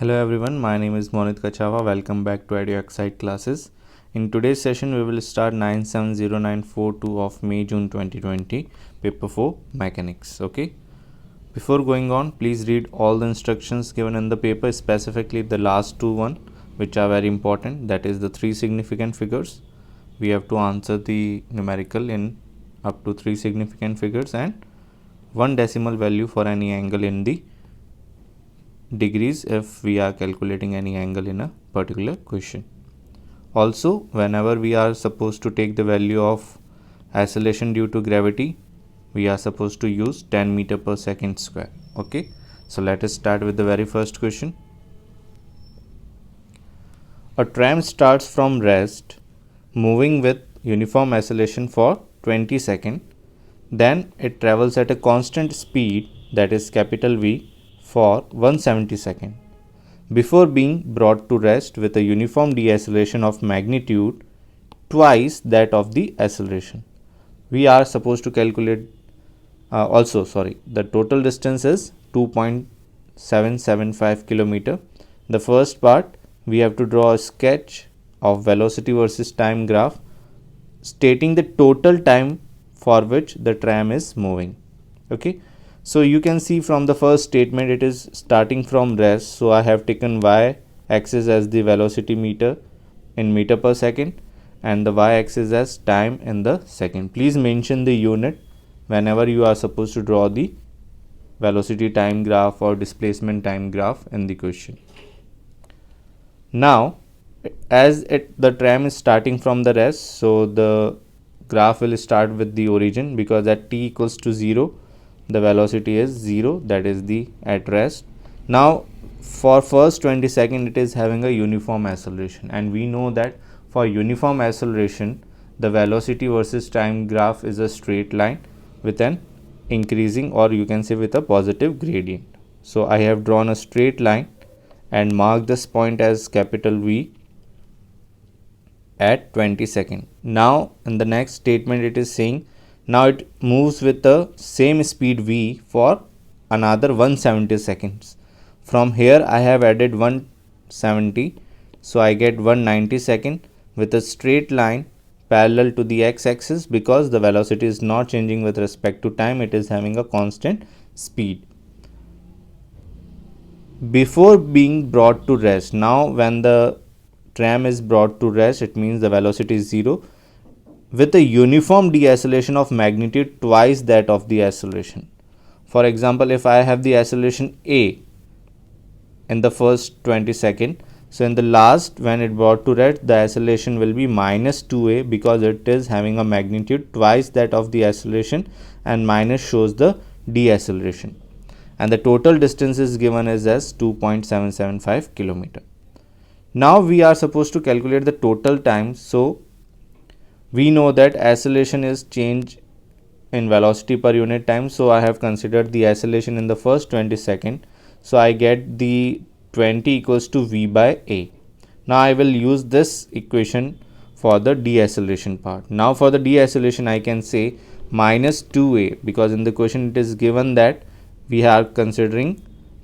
Hello everyone, my name is Monit Kachawa. Welcome back to EduExcite classes. In today's session, we will start 970942 of May June 2020, paper 4 mechanics. Okay. Before going on, please read all the instructions given in the paper, specifically the last one, which are very important. That is the three significant figures. We have to answer the numerical in up to three significant figures and one decimal value for any angle in the degrees if we are calculating any angle in a particular question. Also, whenever we are supposed to take the value of acceleration due to gravity, we are supposed to use 10 meter per second square. Okay, so let us start with the very first question. A tram starts from rest, moving with uniform acceleration for 20 seconds. Then it travels at a constant speed, that is capital V, for 170 seconds before being brought to rest with a uniform deceleration of magnitude twice that of the acceleration. We are supposed to calculate the total distance is 2.775 kilometer. The first part, we have to draw a sketch of velocity versus time graph stating the total time for which the tram is moving. Okay, so you can see from the first statement it is starting from rest, so I have taken y axis as the velocity meter in meter per second and the y axis as time in the second. Please mention the unit whenever you are supposed to draw the velocity time graph or displacement time graph in the question. Now as the tram is starting from the rest, so the graph will start with the origin, because at t equals to 0 the velocity is 0, that is the at rest. Now for first 20 seconds it is having a uniform acceleration, and we know that for uniform acceleration the velocity versus time graph is a straight line with an increasing, or you can say with a positive gradient. So I have drawn a straight line and mark this point as capital V at 20 seconds. Now in the next statement it is saying now it moves with the same speed V for another 170 seconds. From here I have added 170, so I get 190 seconds with a straight line parallel to the x-axis, because the velocity is not changing with respect to time, it is having a constant speed. Before being brought to rest, now when the tram is brought to rest, it means the velocity is 0 with a uniform deceleration of magnitude twice that of the acceleration. For example, if I have the acceleration a in the first 20 seconds, so in the last when it brought to rest the acceleration will be minus 2a, because it is having a magnitude twice that of the acceleration, and minus shows the deceleration, and the total distance is given as 2.775 kilometer. Now we are supposed to calculate the total time. So we know that acceleration is change in velocity per unit time, so I have considered the acceleration in the first 20 seconds, so I get the 20 equals to v by a. Now I will use this equation for the deceleration part. Now for the deceleration I can say minus 2a, because in the question it is given that we are considering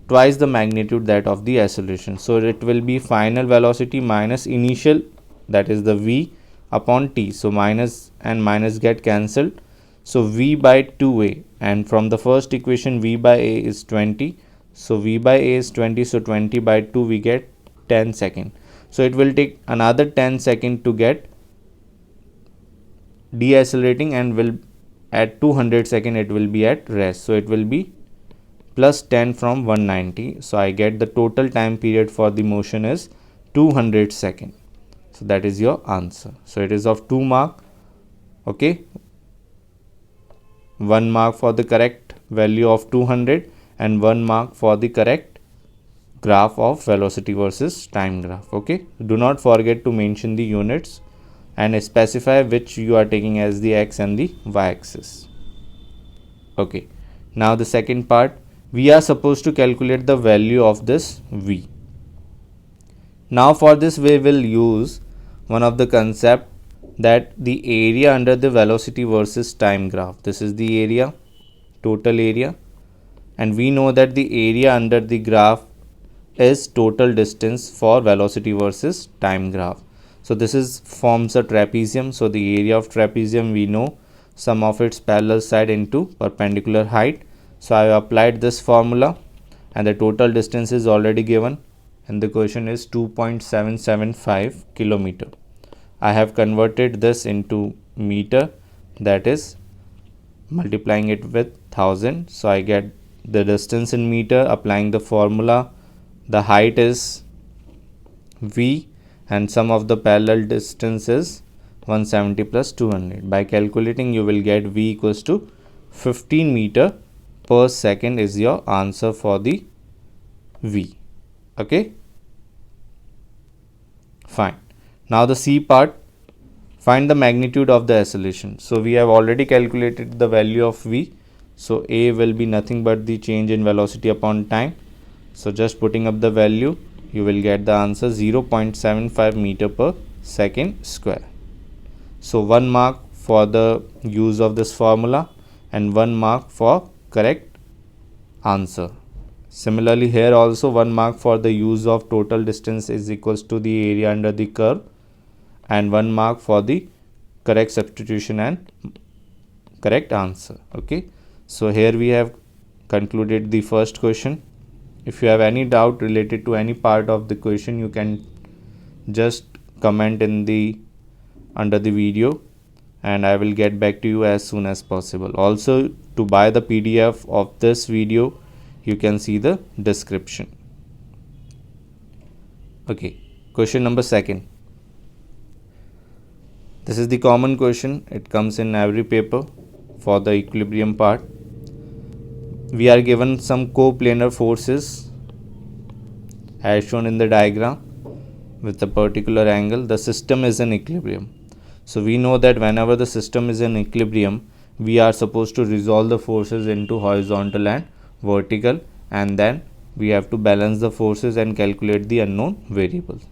twice the magnitude that of the acceleration, so it will be final velocity minus initial, that is the v, upon t. So minus and minus get cancelled, so v by 2a, and from the first equation v by a is 20, so v by a is 20, so 20 by 2 we get 10 seconds. So it will take another 10 seconds to get decelerating, and will at 200 seconds it will be at rest, so it will be plus 10 from 190, so I get the total time period for the motion is 200 seconds. So that is your answer. So it is of 2 mark. Okay, 1 mark for the correct value of 200 and 1 mark for the correct graph of velocity versus time graph. Okay, do not forget to mention the units and specify which you are taking as the x and the y axis. Okay, now the second part, we are supposed to calculate the value of this v. Now for this we will use one of the concept, that the area under the velocity versus time graph. This is the area, total area, and we know that the area under the graph is total distance for velocity versus time graph. So this is forms a trapezium. So the area of trapezium, we know sum of its parallel side into perpendicular height. So I have applied this formula and the total distance is already given and the question is 2.775 kilometer. I have converted this into meter, that is multiplying it with 1000. So I get the distance in meter. Applying the formula, the height is V and sum of the parallel distance is 170 plus 200. By calculating, you will get V equals to 15 meter per second is your answer for the V. Okay, fine. Now the C part, find the magnitude of the acceleration. So we have already calculated the value of V. So A will be nothing but the change in velocity upon time. So just putting up the value, you will get the answer 0.75 meter per second square. So 1 mark for the use of this formula and 1 mark for correct answer. Similarly here also 1 mark for the use of total distance is equals to the area under the curve and 1 mark for the correct substitution and correct answer. Okay, so here we have concluded the first question. If you have any doubt related to any part of the question, you can just comment in the under the video and I will get back to you as soon as possible. Also, to buy the PDF of this video, you can see the description. Okay, question number 2. This is the common question. It comes in every paper for the equilibrium part. We are given some coplanar forces as shown in the diagram with a particular angle. The system is in equilibrium. So we know that whenever the system is in equilibrium, we are supposed to resolve the forces into horizontal and vertical, and then we have to balance the forces and calculate the unknown variables.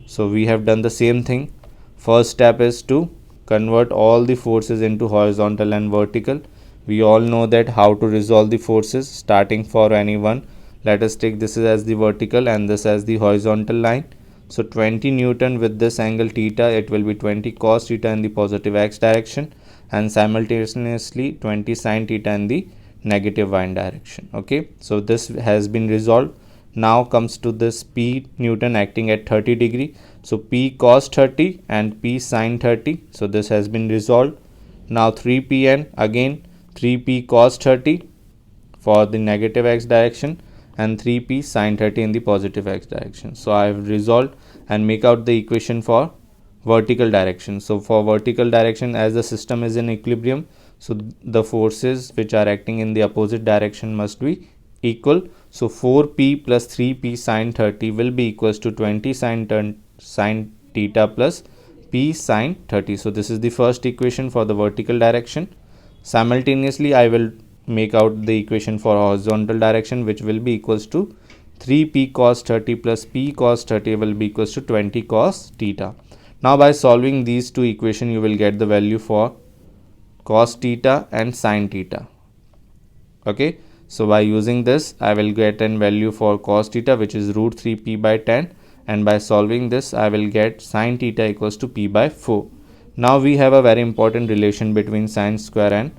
So we have done the same thing. First step is to convert all the forces into horizontal and vertical. We all know that how to resolve the forces. Starting for any one, let us take this as the vertical and this as the horizontal line. So 20 Newton with this angle theta, it will be 20 cos theta in the positive x direction and simultaneously 20 sin theta in the negative y direction. Okay, so this has been resolved. Now comes to this P Newton acting at 30 degree. So P cos 30 and P sin 30. So this has been resolved. Now 3Pn, again 3P cos 30 for the negative x direction and 3P sin 30 in the positive x direction. So I have resolved and make out the equation for vertical direction. So for vertical direction, as the system is in equilibrium, so the forces which are acting in the opposite direction must be equal. So 4P plus 3P sin 30 will be equals to 20 sin theta plus P sin 30. So this is the first equation for the vertical direction. Simultaneously, I will make out the equation for horizontal direction, which will be equals to 3P cos 30 plus P cos 30 will be equals to 20 cos theta. Now by solving these two equations, you will get the value for cos theta and sin theta. Okay, so by using this, I will get a value for cos theta, which is root 3P by 10, and by solving this, I will get sin theta equals to P by 4. Now we have a very important relation between sin square and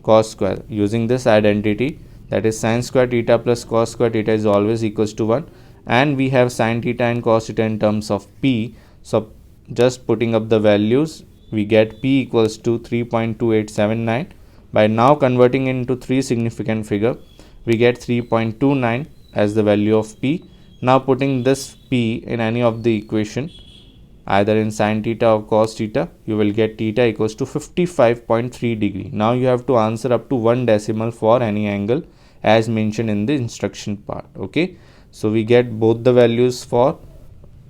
cos square. Using this identity, that is sin square theta plus cos square theta is always equals to 1, and we have sin theta and cos theta in terms of P. So just putting up the values, we get P equals to 3.2879. By now converting into 3 significant figure, we get 3.29 as the value of P. Now putting this P in any of the equation, either in sin theta or cos theta, you will get theta equals to 55.3 degree. Now you have to answer up to 1 decimal for any angle as mentioned in the instruction part. Okay, so we get both the values for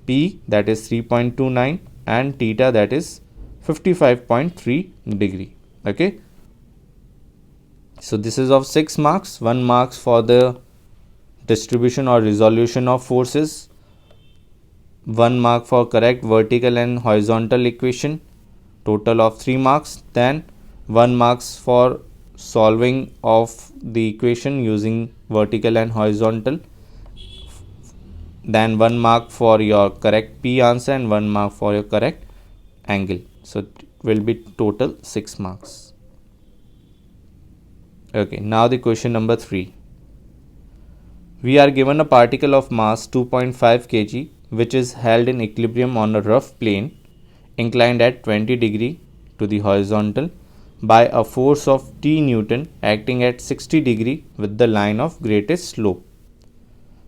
P, that is 3.29, and theta, that is 55.3 degree. Okay, so this is of 6 marks. 1 marks for the distribution or resolution of forces, 1 mark for correct vertical and horizontal equation, total of 3 marks. Then 1 marks for solving of the equation using vertical and horizontal then 1 mark for your correct P answer and 1 mark for your correct angle. So it will be total 6 marks. Okay, now the question number 3. We are given a particle of mass 2.5 kg which is held in equilibrium on a rough plane inclined at 20 degree to the horizontal by a force of T Newton acting at 60 degree with the line of greatest slope.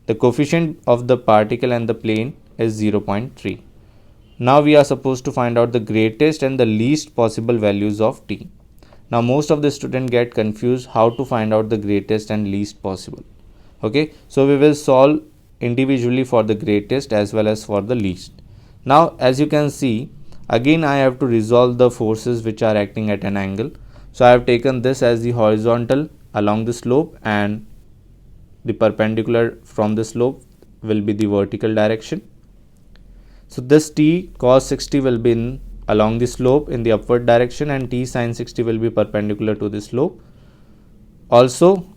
The coefficient of the particle and the plane is 0.3. Now we are supposed to find out the greatest and the least possible values of T. Now most of the students get confused how to find out the greatest and least possible. Okay, so we will solve individually for the greatest as well as for the least. Now as you can see, again I have to resolve the forces which are acting at an angle. So I have taken this as the horizontal along the slope and the perpendicular from the slope will be the vertical direction. So this T cos 60 will be along the slope in the upward direction and T sin 60 will be perpendicular to the slope. Also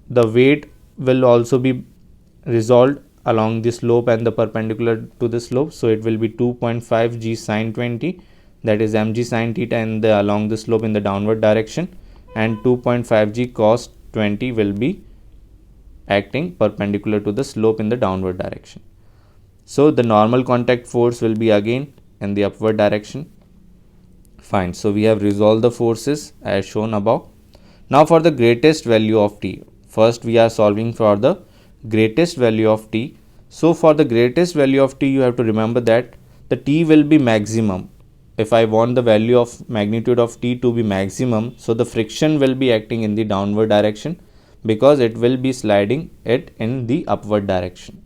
the weight will also be resolved along the slope and the perpendicular to the slope. So it will be 2.5 g sin 20, that is mg sin theta in the along the slope in the downward direction, and 2.5 g cos 20 will be acting perpendicular to the slope in the downward direction. So the normal contact force will be again in the upward direction. Fine. So we have resolved the forces as shown above. Now for the greatest value of T. First we are solving for the greatest value of T. So for the greatest value of T, you have to remember that the T will be maximum. If I want the value of magnitude of T to be maximum, so the friction will be acting in the downward direction because it will be sliding it in the upward direction.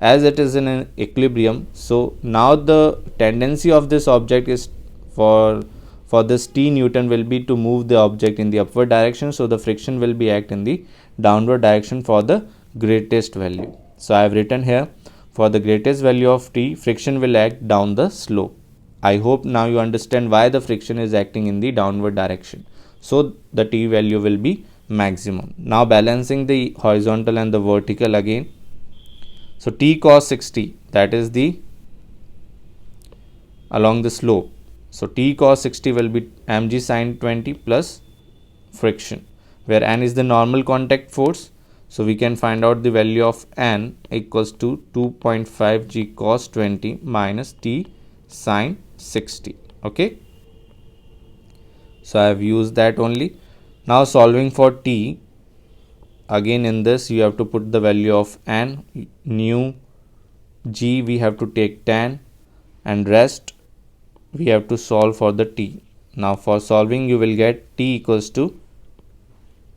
As it is in an equilibrium, so now the tendency of this object is for this T Newton will be to move the object in the upward direction, so the friction will be act in the downward direction for the greatest value. So I have written here, for the greatest value of T, friction will act down the slope. I hope now you understand why the friction is acting in the downward direction. So the T value will be maximum. Now balancing the horizontal and the vertical again. So T cos 60, that is the along the slope. So T cos 60 will be mg sin 20 plus friction, where n is the normal contact force. So we can find out the value of n equals to 2.5 g cos 20 minus T sin 60. Okay. So I have used that only. Now solving for T, again in this you have to put the value of n, nu, g we have to take tan, and rest we have to solve for the T. Now for solving you will get T equals to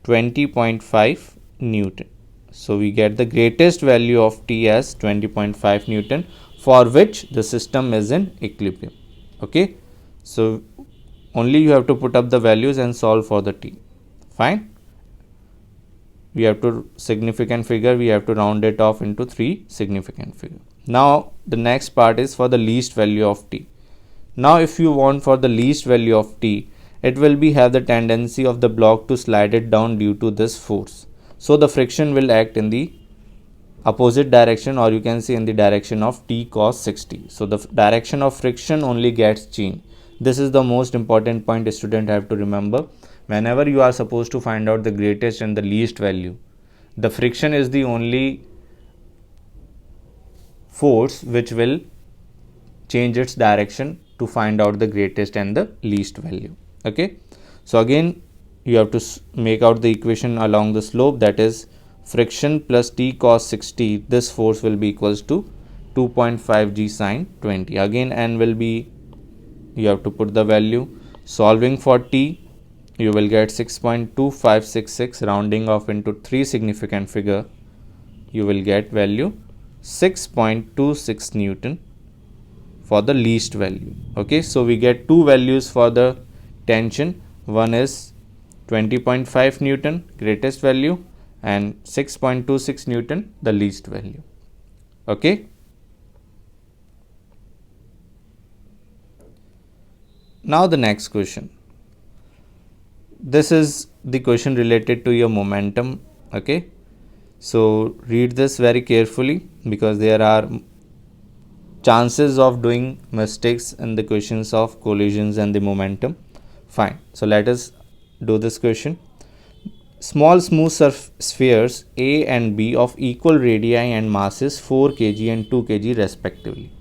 20.5 Newton. So we get the greatest value of T as 20.5 Newton, for which the system is in equilibrium. Okay. So only you have to put up the values and solve for the T. Fine. We have to significant figure, we have to round it off into 3 significant figure. Now the next part is for the least value of T. Now if you want for the least value of T, it will be have the tendency of the block to slide it down due to this force. So the friction will act in the opposite direction, or you can say in the direction of T cos 60. So the direction of friction only gets changed. This is the most important point student have to remember. Whenever you are supposed to find out the greatest and the least value, the friction is the only force which will change its direction to find out the greatest and the least value. Okay. So again you have to make out the equation along the slope, that is friction plus T cos 60, this force will be equals to 2.5 g sin 20. Again n will be, you have to put the value. Solving for T, you will get 6.2566, rounding off into 3 significant figure, you will get value 6.26 Newton for the least value. Okay. So we get two values for the tension. One is 20.5 Newton greatest value and 6.26 Newton the least value. Okay. Now the next question. This is the question related to your momentum. Okay. So read this very carefully. because there are chances of doing mistakes in the questions of collisions and the momentum. Fine. So let us do this question. Small smooth spheres A and B of equal radii and masses 4 kg and 2 kg respectively.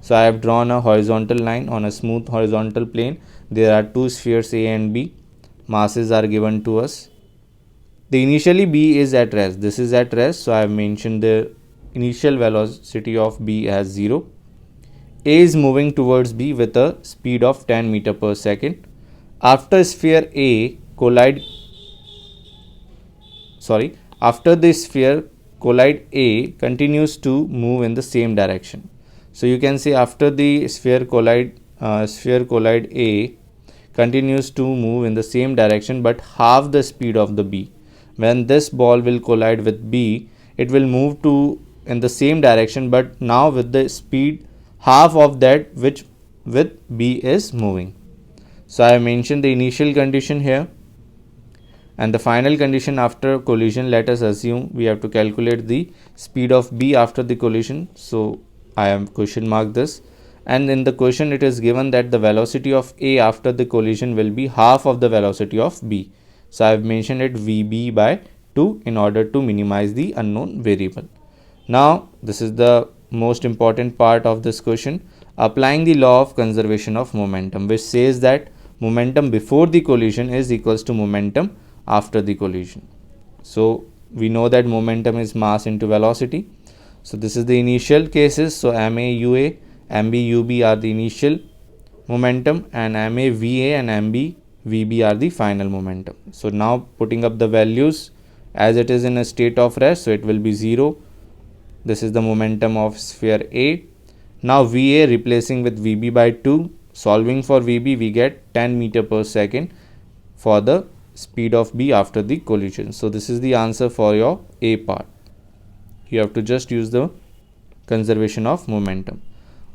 So I have drawn a horizontal line on a smooth horizontal plane. There are two spheres A and B. Masses are given to us. The initially B is at rest. This is at rest. So I have mentioned the initial velocity of B as 0. A is moving towards B with a speed of 10 meter per second. After sphere A after the sphere collide A continues to move in the same direction. So you can see after the sphere collide A continues to move in the same direction but half the speed of the B. When this ball will collide with B, it will move to in the same direction but now with the speed half of that which with B is moving. So I have mentioned the initial condition here and the final condition after collision. Let us assume we have to calculate the speed of B after the collision. So I have question mark this, and in the question it is given that the velocity of A after the collision will be half of the velocity of B. So I have mentioned it Vb by 2 in order to minimize the unknown variable. Now this is the most important part of this question, applying the law of conservation of momentum, which says that momentum before the collision is equals to momentum after the collision. So we know that momentum is mass into velocity. So this is the initial cases. So ma ua, mb ub are the initial momentum and ma va and mb vb are the final momentum. So now putting up the values as it is in a state of rest, so it will be 0. This is the momentum of sphere A. Now va replacing with vb by 2. Solving for vb we get 10 meter per second for the speed of B after the collision. So this is the answer for your A part. You have to just use the conservation of momentum.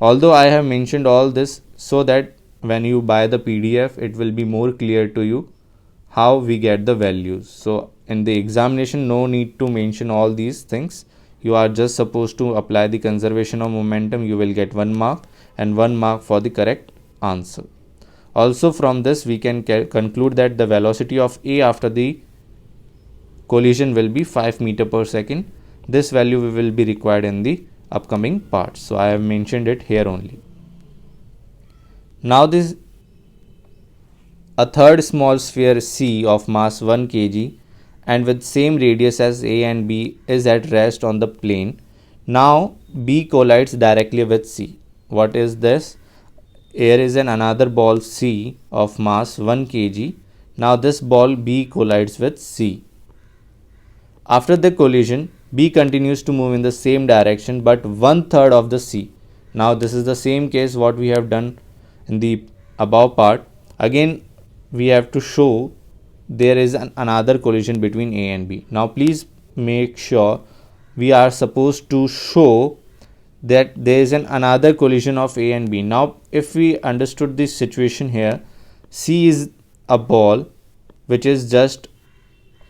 Although I have mentioned all this so that when you buy the PDF, it will be more clear to you how we get the values. So in the examination, no need to mention all these things. You are just supposed to apply the conservation of momentum. You will get 1 mark and 1 mark for the correct answer. Also from this we can conclude that the velocity of A after the collision will be 5 meter per second. This value will be required in the upcoming parts. So I have mentioned it here only. Now this a third small sphere C of mass 1 kg and with same radius as A and B is at rest on the plane. Now B collides directly with C. What is this? Here is another ball C of mass 1 kg. Now this ball B collides with C. After the collision, B continues to move in the same direction but 1/3 of the C. Now this is the same case what we have done in the above part. Again we have to show there is another collision between A and B. Now please make sure we are supposed to show that there is another collision of A and B. Now if we understood this situation here, C is a ball which is just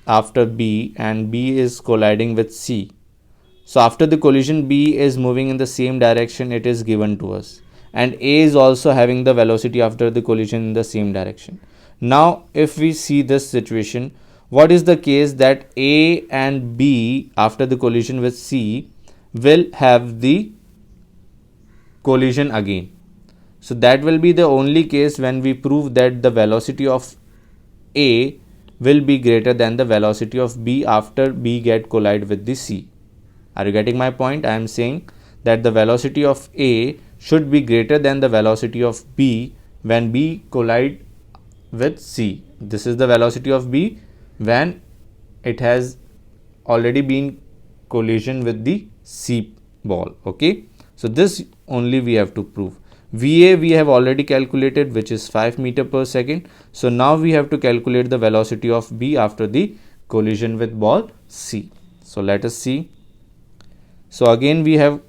after B and B is colliding with C. So after the collision B is moving in the same direction it is given to us, and A is also having the velocity after the collision in the same direction. Now if we see this situation, what is the case that A and B after the collision with C will have the collision again. So that will be the only case when we prove that the velocity of A will be greater than the velocity of B after B get collide with the C. Are you getting my point? I am saying that the velocity of A should be greater than the velocity of B when B collide with C. This is the velocity of B when it has already been collision with the C ball. Okay. So this only we have to prove. VA we have already calculated, which is 5 meter per second. So now we have to calculate the velocity of B after the collision with ball C. So let us see. So again we have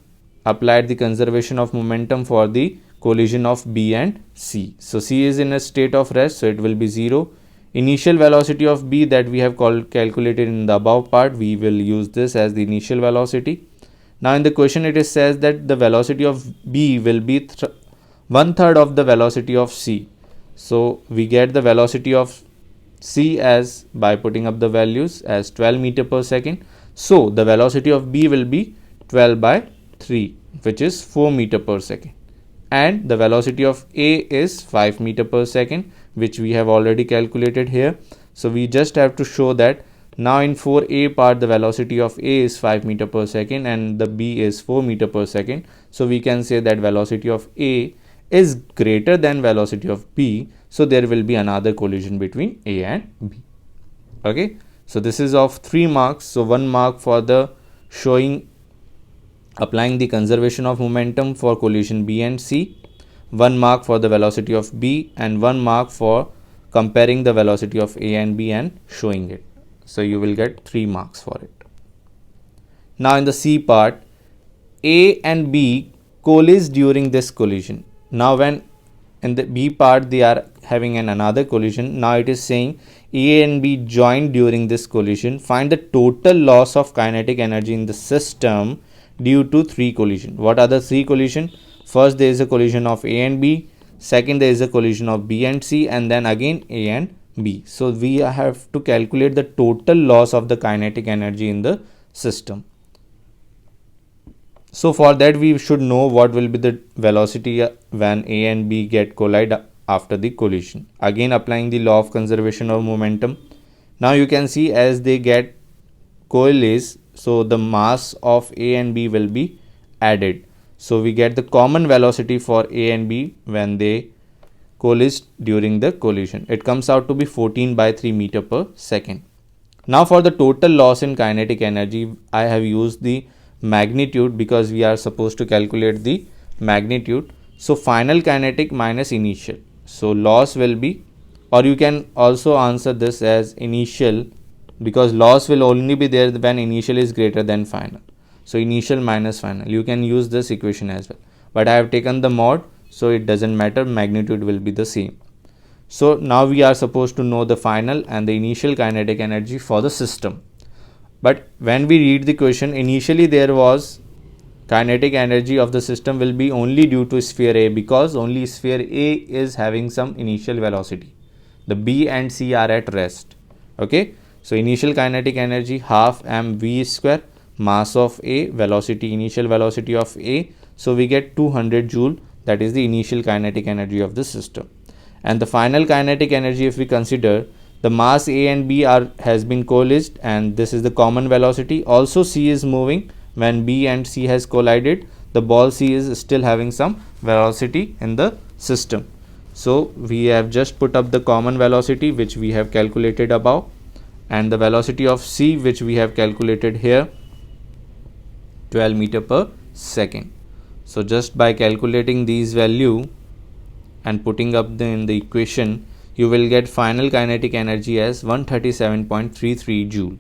applied the conservation of momentum for the collision of B and C. So C is in a state of rest, so it will be 0. Initial velocity of B that we have calculated in the above part, we will use this as the initial velocity. Now in the question it is says that the velocity of B will be 1/3 of the velocity of C. So we get the velocity of C as by putting up the values as 12 meter per second. So the velocity of B will be 12 by 3, which is 4 meter per second. And the velocity of A is 5 meter per second, which we have already calculated here. So we just have to show that now in 4A part the velocity of A is 5 meter per second and the B is 4 meter per second. So we can say that velocity of A is greater than velocity of B. So there will be another collision between A and B. Okay. So this is of 3 marks. So 1 mark for the showing applying the conservation of momentum for collision B and C, 1 mark for the velocity of B, and 1 mark for comparing the velocity of A and B and showing it. So you will get 3 marks for it. Now in the C part, A and B collides during this collision. Now when in the B part they are having another collision, now it is saying A and B join during this collision. Find the total loss of kinetic energy in the system due to 3 collision. What are the 3 collision? First there is a collision of A and B, second there is a collision of B and C, and then again A and B. So we have to calculate the total loss of the kinetic energy in the system. So for that we should know what will be the velocity when A and B get collide after the collision. Again applying the law of conservation of momentum. Now you can see as they get coalesce, so the mass of A and B will be added. So we get the common velocity for A and B when they coalesce during the collision. It comes out to be 14 by 3 meter per second. Now for the total loss in kinetic energy, I have used the magnitude because we are supposed to calculate the magnitude. So final kinetic minus initial. So loss will be, or you can also answer this as initial, because loss will only be there when initial is greater than final. So initial minus final. You can use this equation as well. But I have taken the mod, so it doesn't matter, magnitude will be the same. So now we are supposed to know the final and the initial kinetic energy for the system. But when we read the question, initially there was kinetic energy of the system will be only due to sphere A, because only sphere A is having some initial velocity. The B and C are at rest. Okay. So initial kinetic energy half mv square, mass of A, velocity, initial velocity of A. So we get 200 joule, that is the initial kinetic energy of the system. And the final kinetic energy, if we consider, the mass A and B has been coalesced, and this is the common velocity. Also C is moving when B and C has collided. The ball C is still having some velocity in the system. So we have just put up the common velocity which we have calculated above, and the velocity of C which we have calculated here, 12 meter per second. So just by calculating these value and putting up in the equation, you will get final kinetic energy as 137.33 joule.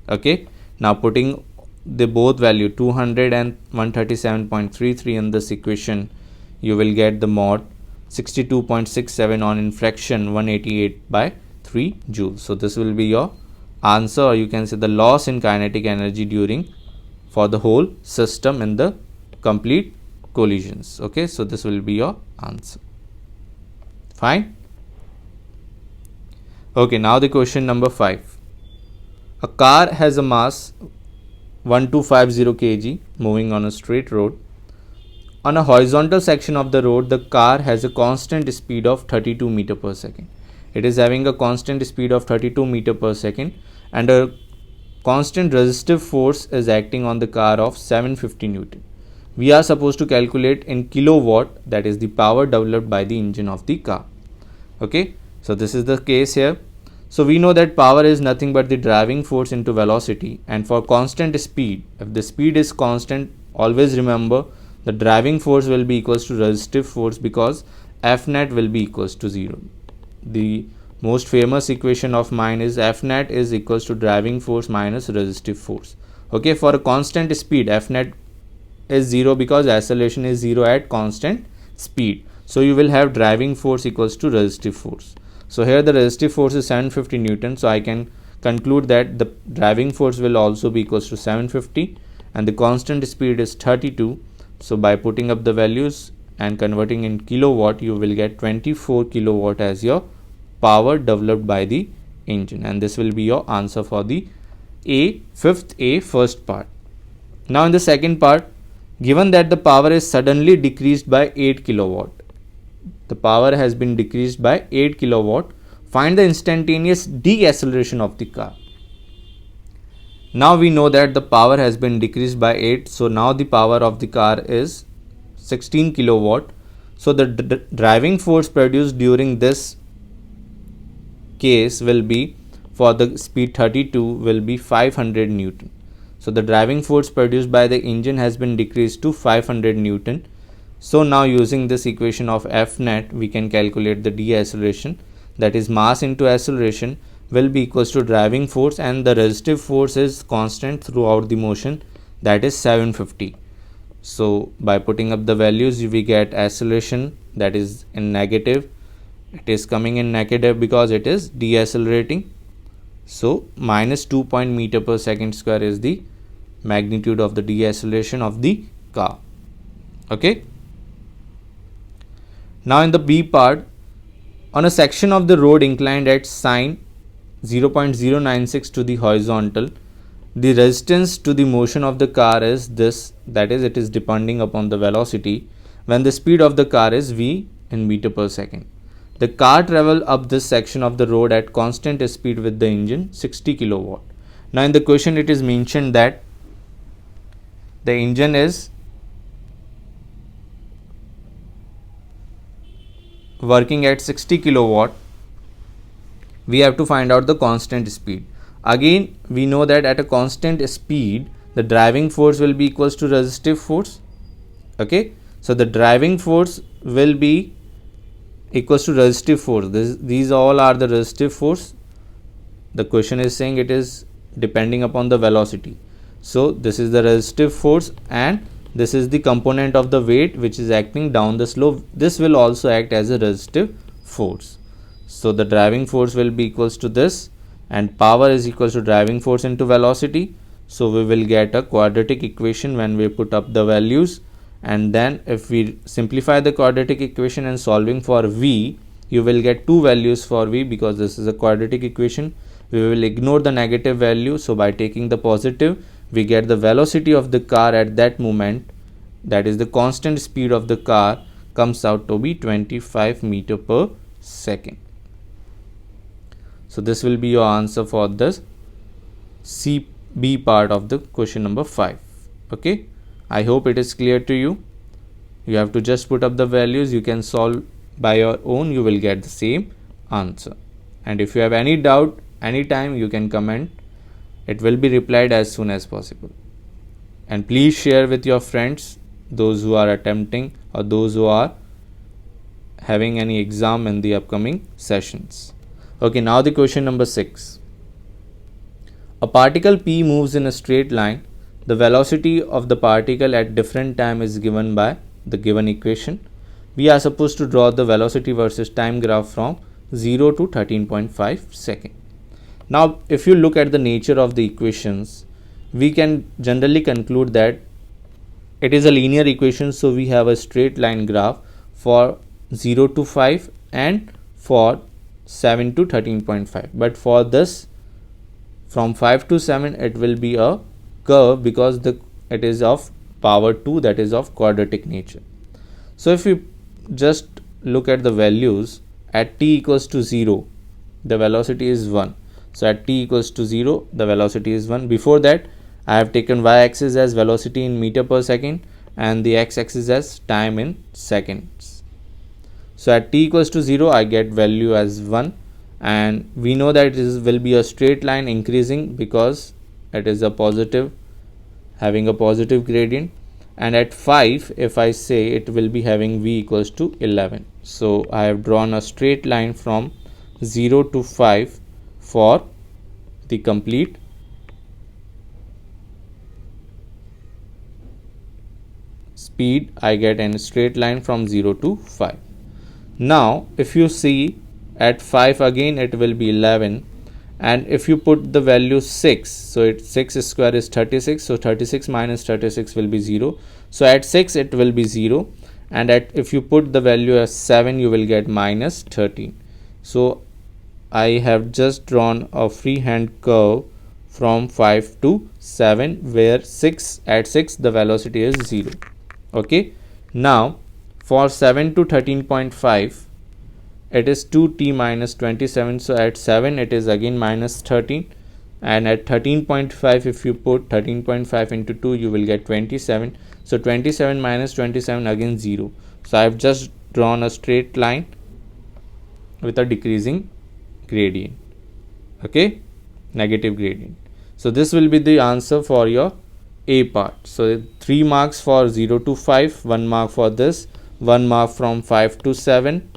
Okay. Now putting the both value 200 and 137.33 in this equation, you will get the mod 62.67 on infraction 188 by 3 joule. So this will be your answer, or you can say the loss in kinetic energy during for the whole system in the complete collisions. Okay. So this will be your answer. Fine. Okay, now the question number 5. A car has a mass 1250 kg moving on a straight road. On a horizontal section of the road, the car has a constant speed of 32 meter per second. It is having a constant speed of 32 meter per second, and a constant resistive force is acting on the car of 750 Newton. We are supposed to calculate in kilowatt, that is the power developed by the engine of the car. Okay. So this is the case here. So we know that power is nothing but the driving force into velocity, and for constant speed, if the speed is constant, always remember the driving force will be equals to resistive force, because F net will be equals to 0. The most famous equation of mine is F net is equals to driving force minus resistive force. Okay. For a constant speed, F net is 0 because acceleration is 0 at constant speed. So you will have driving force equals to resistive force. So here the resistive force is 750 Newton. So I can conclude that the driving force will also be equals to 750, and the constant speed is 32. So by putting up the values and converting in kilowatt, you will get 24 kilowatt as your power developed by the engine, and this will be your answer for the first part. Now in the second part, given that the power is suddenly decreased by 8 kilowatt, the power has been decreased by 8 kilowatt, find the instantaneous deceleration of the car. Now we know that the power has been decreased by 8, so now the power of the car is 16 kilowatt. So the driving force produced during this case will be, for the speed 32, will be 500 Newton. So the driving force produced by the engine has been decreased to 500 Newton. So now using this equation of F net, we can calculate the deceleration, that is mass into acceleration will be equals to driving force, and the resistive force is constant throughout the motion, that is 750. So by putting up the values, we get acceleration, that is in negative. It is coming in negative because it is decelerating. So minus 2 meter per second square is the magnitude of the deceleration of the car. Okay. Now in the B part, on a section of the road inclined at sine 0.096 to the horizontal, the resistance to the motion of the car is this, that is, it is depending upon the velocity when the speed of the car is v in meter per second. The car travel up this section of the road at constant speed with the engine 60 kilowatt. Now in the question it is mentioned that the engine is working at 60 kilowatt. We have to find out the constant speed. Again, we know that at a constant speed, the driving force will be equals to resistive force. Okay, so the driving force will be equals to resistive force. These all are the resistive force. The question is saying it is depending upon the velocity. So this is the resistive force, and this is the component of the weight which is acting down the slope. This will also act as a resistive force. So the driving force will be equals to this, and power is equals to driving force into velocity. So we will get a quadratic equation when we put up the values, and then if we simplify the quadratic equation and solving for v, you will get two values for v because this is a quadratic equation. We will ignore the negative value, so by taking the positive, we get the velocity of the car at that moment, that is the constant speed of the car, comes out to be 25 meter per second. So this will be your answer for this B part of the question number 5. Okay, I hope it is clear to you. You have to just put up the values, you can solve by your own, you will get the same answer. And if you have any doubt anytime, you can comment. It will be replied as soon as possible. And please share with your friends, those who are attempting or those who are having any exam in the upcoming sessions. Okay, now the question number 6. A particle P moves in a straight line. The velocity of the particle at different time is given by the given equation. We are supposed to draw the velocity versus time graph from 0 to 13.5 second. Now, if you look at the nature of the equations, we can generally conclude that it is a linear equation. So we have a straight line graph for 0 to 5 and for 7 to 13.5. But for this, from 5 to 7, it will be a curve because it is of power 2, that is of quadratic nature. So if we just look at the values, at t equals to 0, the velocity is 1. So at t equals to 0, the velocity is 1. Before that, I have taken y-axis as velocity in meter per second and the x-axis as time in seconds. So at t equals to 0, I get value as 1, and we know that it will be a straight line increasing because it is a positive, having a positive gradient. And at 5, if I say, it will be having v equals to 11. So I have drawn a straight line from 0 to 5 for the complete speed. I get a straight line from 0 to 5. Now if you see, at 5 again it will be 11, and if you put the value 6, so 6 square is 36, so 36 minus 36 will be 0. So at 6 it will be 0, and if you put the value as 7 you will get minus 13. So I have just drawn a freehand curve from 5 to 7 where at 6 the velocity is 0. Okay, now for 7 to 13.5 it is 2t minus 27, so at 7 it is again minus 13, and at 13.5 if you put 13.5 into 2 you will get 27, so 27 minus 27 again 0. So I have just drawn a straight line with a decreasing gradient, okay, negative gradient. So this will be the answer for your A part. So 3 marks for 0 to 5, 1 mark for this, 1 mark from 5 to 7,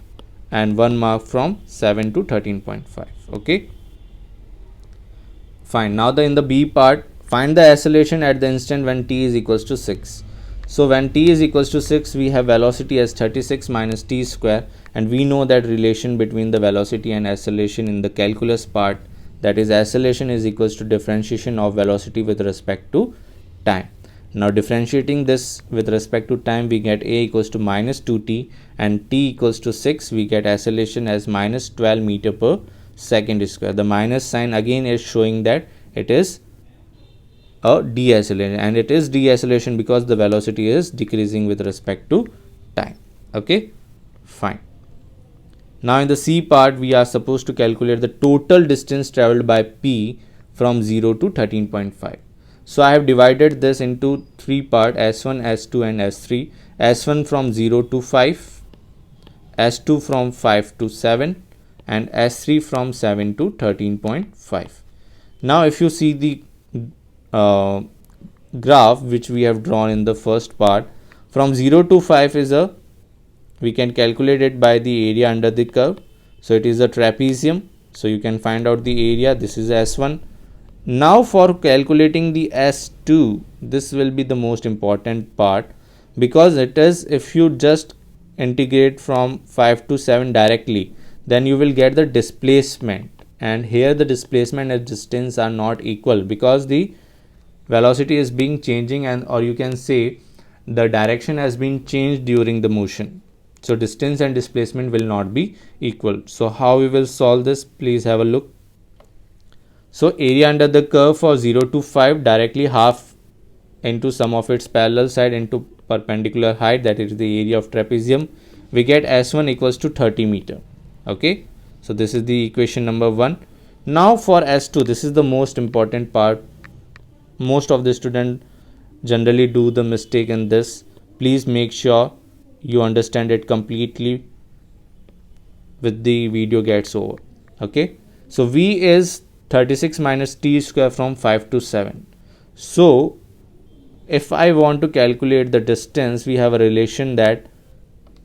and 1 mark from 7 to 13.5. okay, fine. Now in the B part, find the acceleration at the instant when t is equals to 6. So when t is equals to 6 we have velocity as 36 minus t square, and we know that relation between the velocity and acceleration in the calculus part, that is acceleration is equals to differentiation of velocity with respect to time. Now differentiating this with respect to time, we get a equals to minus 2t, and t equals to 6, we get acceleration as minus 12 meter per second square. The minus sign again is showing that it is a deceleration, and it is deceleration because the velocity is decreasing with respect to time. Okay, fine. Now in the C part we are supposed to calculate the total distance traveled by P from 0 to 13.5. So I have divided this into 3 parts, S1, S2 and S3. S1 from 0 to 5, S2 from 5 to 7, and S3 from 7 to 13.5. Now if you see the graph which we have drawn in the first part, from 0 to 5 is we can calculate it by the area under the curve. So it is a trapezium, so you can find out the area. This is S1. Now for calculating the S2, this will be the most important part, because it is, if you just integrate from 5 to 7 directly, then you will get the displacement, and here the displacement and distance are not equal because the velocity is being changing, and or you can say the direction has been changed during the motion. So distance and displacement will not be equal. So how we will solve this, please have a look. So area under the curve for 0 to 5, directly half into sum of its parallel side into perpendicular height, that is the area of trapezium. We get S1 equals to 30 meter. Okay, so this is the equation number 1. Now for S2, this is the most important part. Most of the students generally do the mistake in this. Please make sure you understand it completely with the video gets over. Okay, so V is 36 minus t square from 5 to 7. So if I want to calculate the distance, we have a relation that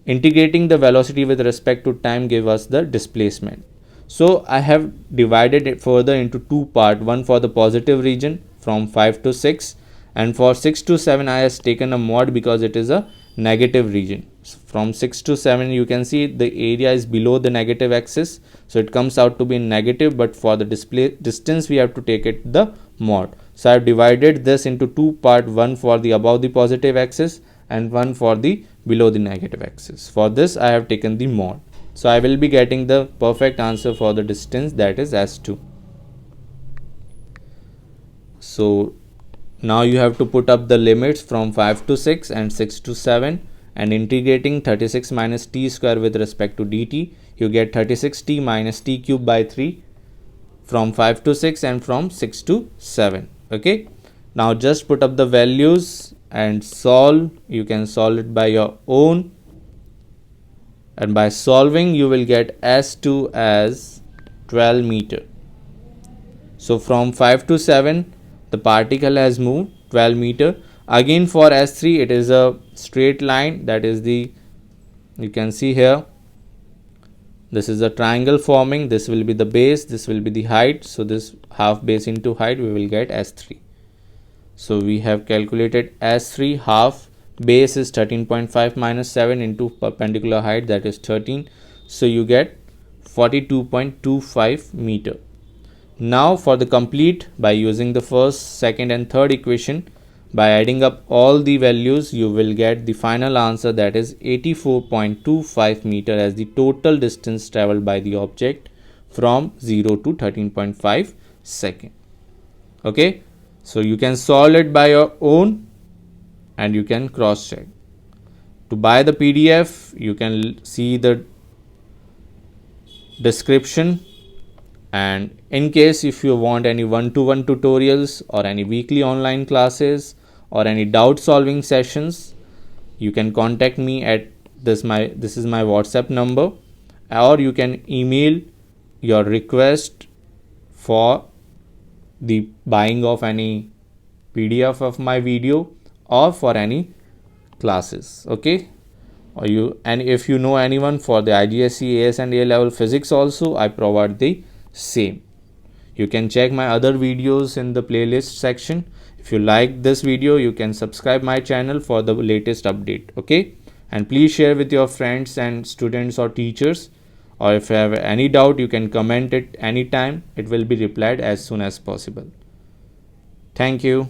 integrating the velocity with respect to time give us the displacement. So I have divided it further into 2 parts, one for the positive region from 5 to 6, and for 6 to 7 I have taken a mod because it is a negative region. From 6 to 7 you can see the area is below the negative axis, so it comes out to be negative, but for the distance we have to take it the mod. So I have divided this into 2 parts, one for the above the positive axis and one for the below the negative axis. For this I have taken the mod. So I will be getting the perfect answer for the distance, that is S2. So now you have to put up the limits from 5 to 6 and 6 to 7, and integrating 36 minus t square with respect to dt, you get 36t minus t cube by 3 from 5 to 6 and from 6 to 7. Okay, now just put up the values and solve. You can solve it by your own, and by solving you will get S2 as 12 meter. So from 5 to 7 the particle has moved 12 meter. Again for S3 it is a straight line, that is the, you can see here, this is a triangle forming. This will be the base, this will be the height. So this half base into height, we will get S3. So we have calculated S3, half base is 13.5 minus 7 into perpendicular height, that is 13. So you get 42.25 meter. Now for the complete, by using the first, second and third equation, by adding up all the values, you will get the final answer, that is 84.25 meter as the total distance traveled by the object from 0 to 13.5 second. Okay, so you can solve it by your own and you can cross check. To buy the PDF, you can see the description, and in case if you want any one-to-one tutorials or any weekly online classes or any doubt solving sessions, you can contact me at this is my WhatsApp number, or you can email your request for the buying of any PDF of my video or for any classes. Okay, or and if you know anyone for the IGSE, AS and A level physics also, I provide the same. You can check my other videos in the playlist section. If you like this video, you can subscribe my channel for the latest update. Okay, and please share with your friends and students or teachers, or if you have any doubt, you can comment it anytime. It will be replied as soon as possible. Thank you.